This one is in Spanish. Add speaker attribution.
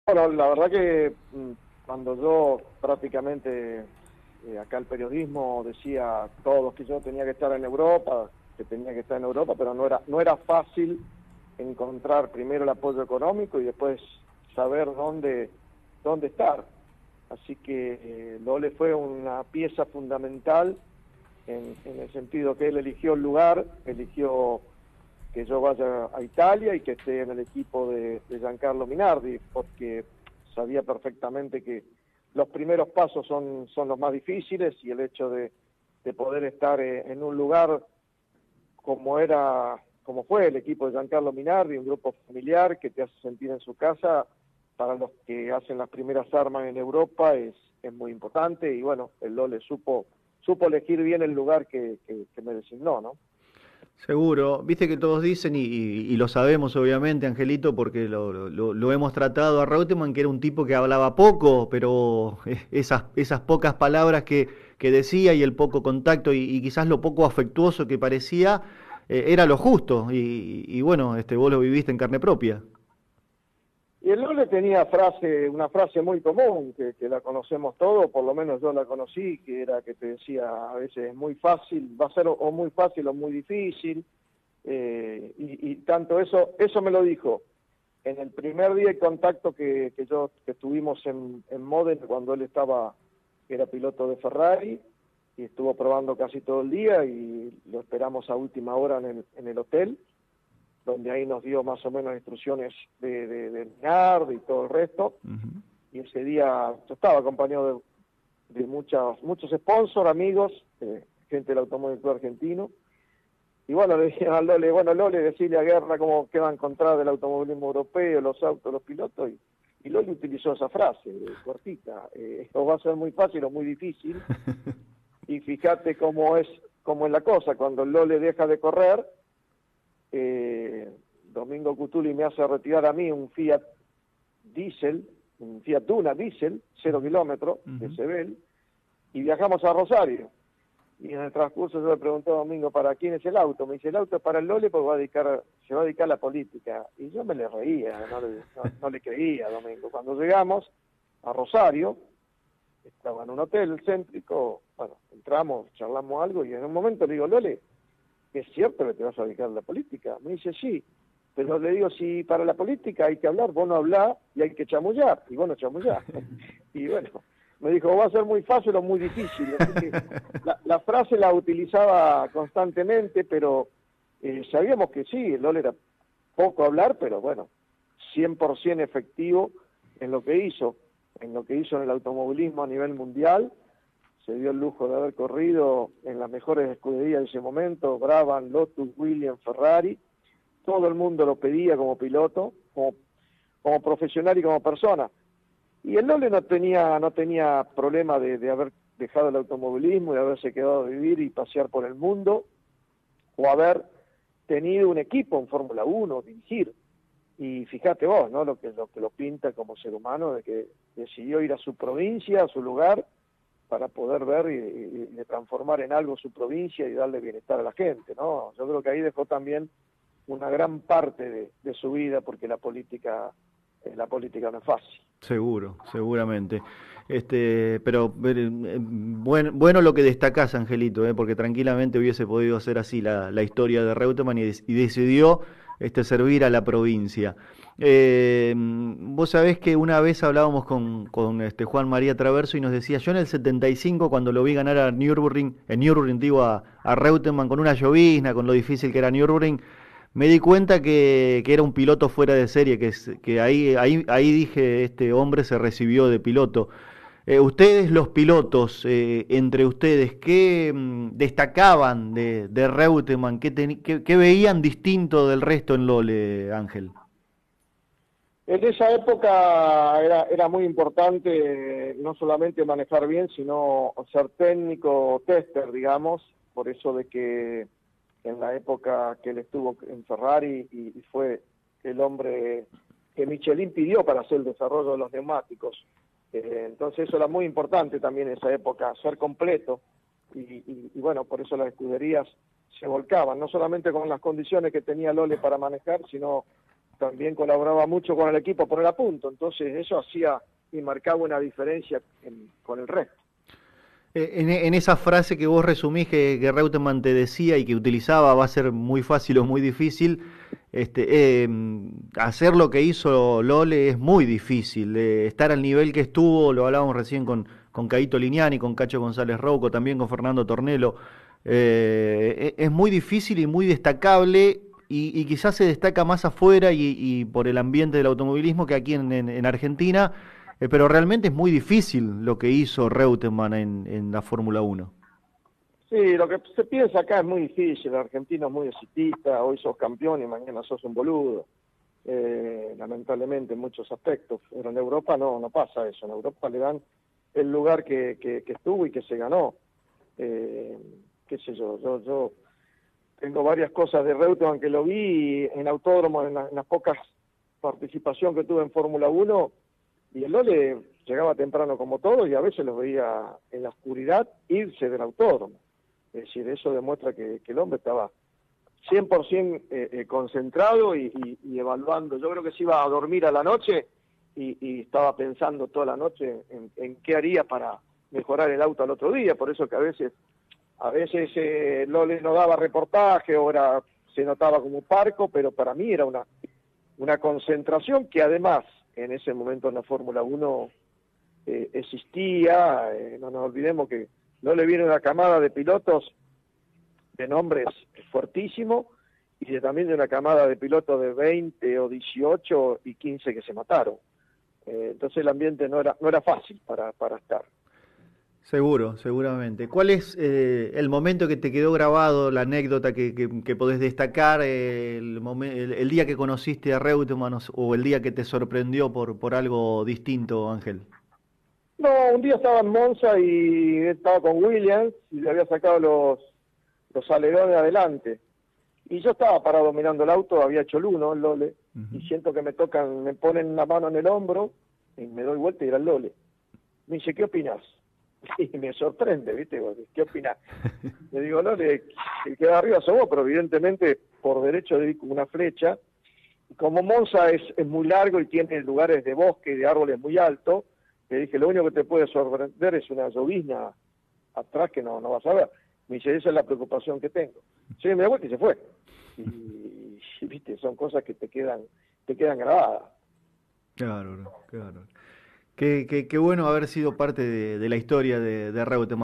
Speaker 1: Bueno, la verdad que cuando yo prácticamente acá el periodismo decía todos que yo tenía que estar en Europa, que tenía que estar en Europa, pero no era fácil encontrar primero el apoyo económico y después saber dónde estar. Así que Lole fue una pieza fundamental en el sentido que él eligió el lugar, eligió que yo vaya a Italia y que esté en el equipo de Giancarlo Minardi, porque sabía perfectamente que los primeros pasos son los más difíciles y el hecho de poder estar en un lugar como fue el equipo de Giancarlo Minardi, un grupo familiar que te hace sentir en su casa, para los que hacen las primeras armas en Europa es muy importante y bueno, el Lole supo elegir bien el lugar que me designó, ¿no?
Speaker 2: Seguro, viste que todos dicen, y lo sabemos obviamente, Angelito, porque lo hemos tratado a Reutemann, que era un tipo que hablaba poco, pero esas pocas palabras que decía y el poco contacto y quizás lo poco afectuoso que parecía, era lo justo, y bueno, vos lo viviste en carne propia.
Speaker 1: Y el Lole tenía una frase muy común, que la conocemos todos, por lo menos yo la conocí, que era que te decía a veces es muy fácil, va a ser o muy fácil o muy difícil, y tanto eso me lo dijo en el primer día de contacto que tuvimos en Módena, cuando él era piloto de Ferrari, y estuvo probando casi todo el día, y lo esperamos a última hora en el hotel, donde ahí nos dio más o menos instrucciones de Minardi y todo el resto,
Speaker 2: Ujú.
Speaker 1: y ese día yo estaba acompañado de muchos sponsors, amigos, gente del Automóvil Club Argentino, y bueno, le dije a Lole, bueno, Lole, decirle a Guerra cómo queda encontrada del automovilismo europeo, los autos, los pilotos, y Lole utilizó esa frase, cortita, esto va a ser muy fácil o muy difícil, y fíjate cómo es la cosa, cuando Lole deja de correr, Domingo Cutuli me hace retirar a mí un Fiat Diesel, un Fiat Duna Diesel, 0 kilómetros, de
Speaker 2: Ujú.
Speaker 1: Sebel, y viajamos a Rosario. Y en el transcurso yo le pregunté a Domingo, ¿para quién es el auto? Me dice, el auto es para el Lole porque se va a dedicar a la política. Y yo me le reía, no le creía a Domingo. Cuando llegamos a Rosario, estaba en un hotel céntrico, bueno, entramos, charlamos algo, y en un momento le digo, Lole, ¿es cierto que te vas a dedicar a la política? Me dice, sí, pero le digo, si para la política hay que hablar, vos no hablás y hay que chamullar, y vos no chamullás. Y bueno, me dijo, va a ser muy fácil o muy difícil, así que la frase la utilizaba constantemente, pero sabíamos que sí, el LOL era poco hablar, pero bueno, 100% efectivo en lo que hizo, en el automovilismo a nivel mundial. Se dio el lujo de haber corrido en las mejores escuderías de ese momento, Brabham, Lotus, Williams, Ferrari. Todo el mundo lo pedía como piloto, como profesional y como persona. Y el Lole no tenía problema de haber dejado el automovilismo y haberse quedado a vivir y pasear por el mundo, o haber tenido un equipo en Fórmula 1, dirigir. Y fíjate vos, ¿no? Lo que lo pinta como ser humano, de que decidió ir a su provincia, a su lugar, para poder ver y de transformar en algo su provincia y darle bienestar a la gente, ¿no? Yo creo que ahí dejó también una gran parte de su vida, porque la política no es fácil.
Speaker 2: Seguro, seguramente. Pero bueno lo que destacás, Angelito, porque tranquilamente hubiese podido hacer así la historia de Reutemann y decidió servir a la provincia. Vos sabés que una vez hablábamos con Juan María Traverso y nos decía, yo en el 75 cuando lo vi ganar a Nürburgring, en Nürburgring digo a Reutemann con una llovizna, con lo difícil que era Nürburgring, me di cuenta que era un piloto fuera de serie, que ahí dije, este hombre se recibió de piloto. Ustedes, los pilotos, entre ustedes, ¿qué destacaban de Reutemann? ¿Qué veían distinto del resto en Lole, Ángel?
Speaker 1: En esa época era muy importante no solamente manejar bien, sino ser técnico, tester, digamos, por eso de que en la época que él estuvo en Ferrari y fue el hombre que Michelin pidió para hacer el desarrollo de los neumáticos. Entonces eso era muy importante también en esa época, ser completo, y bueno, por eso las escuderías se volcaban, no solamente con las condiciones que tenía Lole para manejar, sino también colaboraba mucho con el equipo por el punto, entonces eso hacía y marcaba una diferencia con el resto.
Speaker 2: En esa frase que vos resumís que Reutemann te decía y que utilizaba, va a ser muy fácil o muy difícil, hacer lo que hizo Lole es muy difícil. Estar al nivel que estuvo, lo hablábamos recién con Caito Liniani, con Cacho González Rouco, también con Fernando Tornelo, es muy difícil y muy destacable y quizás se destaca más afuera y por el ambiente del automovilismo que aquí en Argentina. Pero realmente es muy difícil lo que hizo Reutemann en la Fórmula 1.
Speaker 1: Sí, lo que se piensa acá es muy difícil, el argentino es muy exitista, hoy sos campeón y mañana sos un boludo, lamentablemente en muchos aspectos, pero en Europa no pasa eso, en Europa le dan el lugar que estuvo y que se ganó. Qué sé yo tengo varias cosas de Reutemann que lo vi en autódromo, en las pocas participación que tuve en Fórmula 1, y el Lole llegaba temprano como todos y a veces los veía en la oscuridad irse del autódromo. Es decir, eso demuestra que el hombre estaba 100% concentrado y evaluando. Yo creo que se iba a dormir a la noche y estaba pensando toda la noche en qué haría para mejorar el auto al otro día. Por eso que a veces Lole no daba reportaje o se notaba como un parco, pero para mí era una concentración que además en ese momento en la Fórmula 1 existía. No nos olvidemos que no le viene una camada de pilotos de nombres fuertísimos y también de una camada de pilotos de 20 o 18 y 15 que se mataron. Entonces el ambiente no era fácil para estar.
Speaker 2: Seguramente. ¿Cuál es el momento que te quedó grabado, la anécdota que podés destacar, el día que conociste a Reutemann o el día que te sorprendió por algo distinto, Ángel?
Speaker 1: No, un día estaba en Monza y estaba con Williams y le había sacado los alerones adelante. Y yo estaba parado mirando el auto, había hecho el uno, el Lole, y siento que me ponen una mano en el hombro y me doy vuelta y era el Lole. Me dice, ¿qué opinás? Y me sorprende, ¿viste? ¿Qué opinás? Le digo, Lole, el que va arriba sos vos, pero evidentemente por derecho le di como una flecha. Y como Monza es muy largo y tiene lugares de bosque y de árboles muy altos, le dije, lo único que te puede sorprender es una llovizna atrás que no vas a ver. Me dice, esa es la preocupación que tengo. Sí, me da vuelta y se fue. Y viste, son cosas que te quedan grabadas.
Speaker 2: Claro. Qué bueno haber sido parte de la historia de Reutemann.